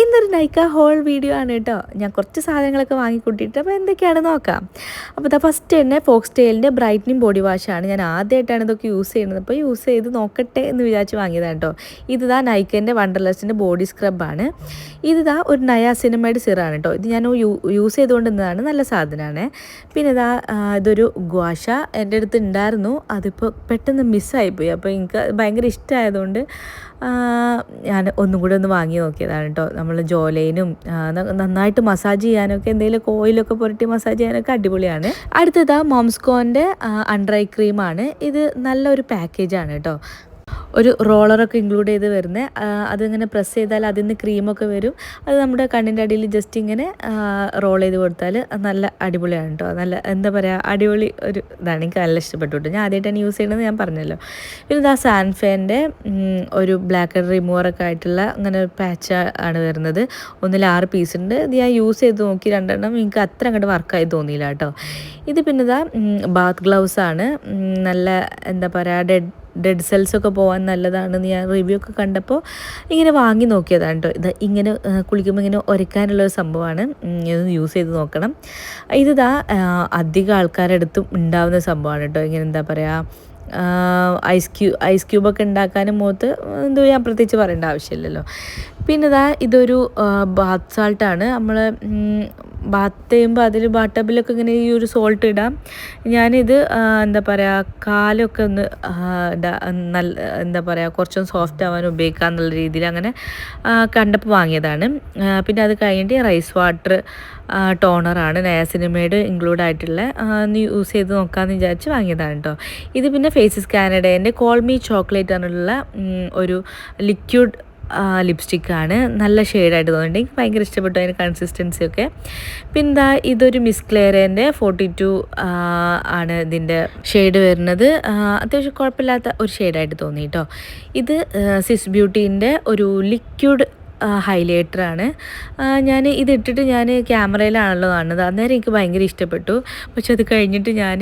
ഇന്നൊരു Nykaa whole video ആണ് കേട്ടോ. ഞാൻ കുറച്ച് സാധനങ്ങളൊക്കെ വാങ്ങിക്കൂട്ടിയിട്ട് അപ്പോൾ എന്തൊക്കെയാണെന്ന് നോക്കാം. അപ്പോൾ ഇതാ ഫസ്റ്റ് തന്നെ ഫോക്സ് ടെയിലിൻ്റെ ബ്രൈറ്റനിങ് ബോഡി വാഷാണ്. ഞാൻ ആദ്യമായിട്ടാണ് ഇതൊക്കെ യൂസ് ചെയ്യുന്നത്. അപ്പോൾ യൂസ് ചെയ്ത് നോക്കട്ടെ എന്ന് വിചാരിച്ച് വാങ്ങിയതാണ് കേട്ടോ. ഇതാ നൈക്കൻ്റെ വണ്ടർലസ്റ്റിൻ്റെ ബോഡി സ്ക്രബാണ്. ഇതാ ഒരു നയാസിനമൈഡ് സിറാണ് കേട്ടോ. ഇത് ഞാൻ യൂസ് ചെയ്തുകൊണ്ടിരുന്നതാണ്, നല്ല സാധനമാണ്. പിന്നെ ഇതൊരു ഗ്വാഷ എൻ്റെ അടുത്ത് ഉണ്ടായിരുന്നു, അതിപ്പോൾ പെട്ടെന്ന് മിസ്സായിപ്പോയി. അപ്പോൾ എനിക്ക് ഭയങ്കര ഇഷ്ടമായതുകൊണ്ട് ഞാൻ ഒന്നും കൂടെ ഒന്ന് വാങ്ങി നോക്കിയതാണ് കേട്ടോ. നമ്മൾ ജോലൈനും നന്നായിട്ട് മസാജ് ചെയ്യാനൊക്കെ എന്തെങ്കിലുമൊക്കെ ഓയിലൊക്കെ പുരട്ടി മസാജ് ചെയ്യാനൊക്കെ അടിപൊളിയാണ്. അടുത്തത് മോംസ്കോൻ്റെ അണ്ടർ ഐ ക്രീമാണ്. ഇത് നല്ലൊരു പാക്കേജാണ് കേട്ടോ. ഒരു റോളറൊക്കെ ഇൻക്ലൂഡ് ചെയ്ത് വരുന്നത്, അതിങ്ങനെ പ്രസ് ചെയ്താൽ അതിൽ നിന്ന് ക്രീമൊക്കെ വരും. അത് നമ്മുടെ കണ്ണിൻ്റെ അടിയിൽ ജസ്റ്റ് ഇങ്ങനെ റോൾ ചെയ്ത് കൊടുത്താൽ നല്ല അടിപൊളിയാണ് കേട്ടോ. നല്ല എന്താ പറയുക, അടിപൊളി ഒരു ഇതാണ്. എനിക്ക് നല്ല ഇഷ്ടപ്പെട്ടു കേട്ടോ. ഞാൻ ആദ്യമായിട്ടാണ് യൂസ് ചെയ്യുന്നത്, ഞാൻ പറഞ്ഞല്ലോ. പിന്നെ സാൻഫേൻ്റെ ഒരു ബ്ലാക്ക് ഹെഡ് റിമൂവറൊക്കെ ആയിട്ടുള്ള അങ്ങനെ ഒരു പാച്ച് ആണ് വരുന്നത്. 6 പീസ് ഉണ്ട്. ഇത് ഞാൻ യൂസ് ചെയ്ത് നോക്കി, 2 എനിക്ക് അത്ര അങ്ങോട്ട് വർക്കായി തോന്നിയില്ല കേട്ടോ. ഇത് പിന്നെ ബാത്ത് ഗ്ലൗസാണ്. നല്ല എന്താ പറയുക, ഡെഡ് സെൽസൊക്കെ പോകാൻ നല്ലതാണെന്ന് ഞാൻ റിവ്യൂ ഒക്കെ കണ്ടപ്പോൾ ഇങ്ങനെ വാങ്ങി നോക്കിയതാണ് കേട്ടോ. ഇത് ഇങ്ങനെ കുളിക്കുമ്പോൾ ഇങ്ങനെ ഉരയ്ക്കാനുള്ളൊരു സംഭവമാണ്. ഇത് യൂസ് ചെയ്ത് നോക്കണം. അധികം ആൾക്കാരുടെ അടുത്തും ഉണ്ടാവുന്ന സംഭവമാണ് കേട്ടോ. ഇങ്ങനെ എന്താ പറയുക, ഐസ് ക്യൂബൊക്കെ ഉണ്ടാക്കാനും മുഖത്ത് എന്തോ ഞാൻ പ്രത്യേകിച്ച് പറയേണ്ട ആവശ്യമില്ലല്ലോ. പിന്നെ ഇതൊരു ബാത്ത് സാൾട്ടാണ്. നമ്മൾ ബാത്ത് ചെയ്യുമ്പോൾ അതിൽ ബാട്ടബിലൊക്കെ ഇങ്ങനെ ഈ ഒരു സോൾട്ട് ഇടാം. ഞാനിത് എന്താ പറയുക, കാലൊക്കെ ഒന്ന് നല്ല എന്താ പറയുക, കുറച്ചൊന്ന് സോഫ്റ്റ് ആവാൻ ഉപയോഗിക്കുക എന്നുള്ള രീതിയിൽ അങ്ങനെ കണ്ടപ്പോൾ വാങ്ങിയതാണ്. പിന്നെ അത് കഴിഞ്ഞിട്ട് റൈസ് വാട്ടർ ടോണറാണ്, നയാസിനമൈഡ് ഇൻക്ലൂഡ് ആയിട്ടുള്ള, ഒന്ന് യൂസ് ചെയ്ത് നോക്കാമെന്ന് വിചാരിച്ച് വാങ്ങിയതാണ് കേട്ടോ. ഇത് പിന്നെ ഫേസസ് കാനഡേൻ്റെ കോൾ മീ ചോക്ലേറ്റ് എന്നുള്ള ഒരു ലിക്വിഡ് ലിപ്സ്റ്റിക്കാണ്. നല്ല ഷെയ്ഡായിട്ട് തോന്നിയിട്ട് എനിക്ക് ഭയങ്കര ഇഷ്ടപ്പെട്ടു അതിൻ്റെ കൺസിസ്റ്റൻസിയൊക്കെ. പിന്നെ ഇതൊരു മിസ് ക്ലെയറിൻ്റെ 42 ആണ് ഇതിൻ്റെ ഷെയ്ഡ് വരുന്നത്. അത്യാവശ്യം കുഴപ്പമില്ലാത്ത ഒരു ഷെയ്ഡായിട്ട് തോന്നി കേട്ടോ. ഇത് സിസ് ബ്യൂട്ടീൻ്റെ ഒരു ലിക്വിഡ് ഹൈലൈറ്ററാണ്. ഞാൻ ഇതിട്ടിട്ട് ഞാൻ ക്യാമറയിലാണല്ലോ കാണുന്നത്. അന്നേരം എനിക്ക് ഭയങ്കര ഇഷ്ടപ്പെട്ടു. പക്ഷെ അത് കഴിഞ്ഞിട്ട് ഞാൻ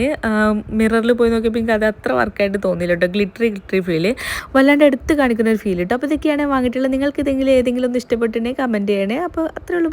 മിററിൽ പോയി നോക്കിയപ്പോൾ എനിക്ക് അത് അത്ര വർക്കായിട്ട് തോന്നിയില്ല കേട്ടോ. ഗ്ലിറ്ററി ഫീല്, വല്ലാണ്ട് എടുത്ത് കാണിക്കുന്ന ഒരു ഫീൽ കേട്ടോ. അപ്പോൾ ഇതൊക്കെയാണ് വാങ്ങിയിട്ടുള്ളത്. നിങ്ങൾക്ക് ഏതെങ്കിലും ഒന്ന് ഇഷ്ടപ്പെട്ടിട്ടുണ്ടെങ്കിൽ കമൻറ്റ് ചെയ്യണേ. അപ്പോൾ അത്രേ ഉള്ളൂ.